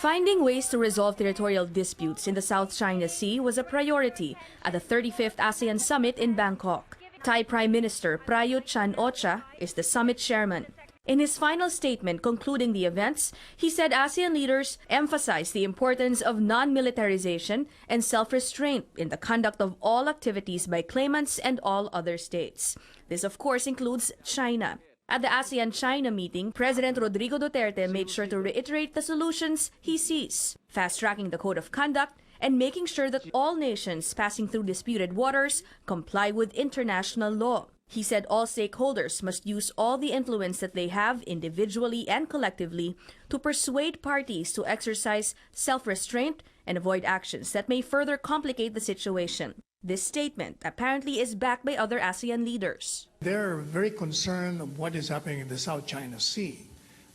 Finding ways to resolve territorial disputes in the South China Sea was a priority at the 35th ASEAN Summit in Bangkok. Thai Prime Minister Prayut Chan-o-cha is the summit chairman. In his final statement concluding the events, he said ASEAN leaders emphasized the importance of non-militarization and self-restraint in the conduct of all activities by claimants and all other states. This, of course, includes China. At the ASEAN-China meeting, President Rodrigo Duterte made sure to reiterate the solutions he sees, fast-tracking the code of conduct and making sure that all nations passing through disputed waters comply with international law. He said all stakeholders must use all the influence that they have individually and collectively to persuade parties to exercise self-restraint and avoid actions that may further complicate the situation. This statement apparently is backed by other ASEAN leaders. They're very concerned of what is happening in the South China Sea.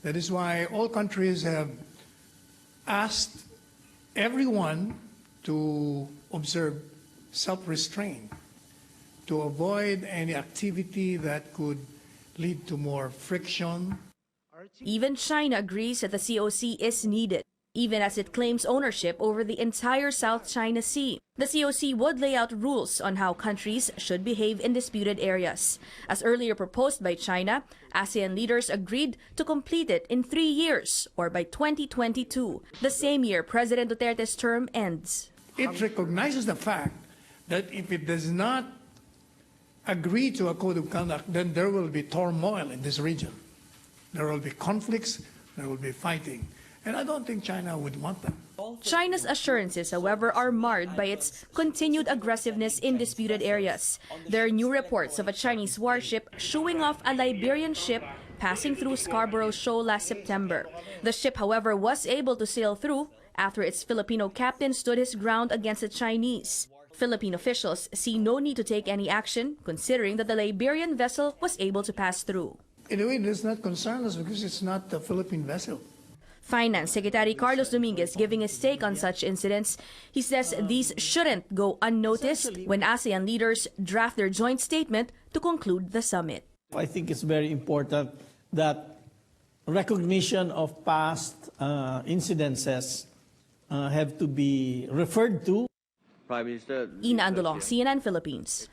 That is why all countries have asked everyone to observe self-restraint, to avoid any activity that could lead to more friction. Even China agrees that the COC is needed, even as it claims ownership over the entire South China Sea. The COC would lay out rules on how countries should behave in disputed areas. As earlier proposed by China, ASEAN leaders agreed to complete it in 3 years, or by 2022, the same year President Duterte's term ends. It recognizes the fact that if it does not agree to a code of conduct, then there will be turmoil in this region. There will be conflicts, there will be fighting. And I don't think China would want that. China's assurances, however, are marred by its continued aggressiveness in disputed areas. There are new reports of a Chinese warship shooing off a Liberian ship passing through Scarborough Shoal last September. The ship, however, was able to sail through after its Filipino captain stood his ground against the Chinese. Philippine officials see no need to take any action, considering that the Liberian vessel was able to pass through. In a way, it does not concern us because it's not a Philippine vessel. Finance Secretary Carlos Dominguez giving his take on such incidents. He says these shouldn't go unnoticed when ASEAN leaders draft their joint statement to conclude the summit. I think it's very important that recognition of past incidences have to be referred to. Ina Andolong, CNN Philippines.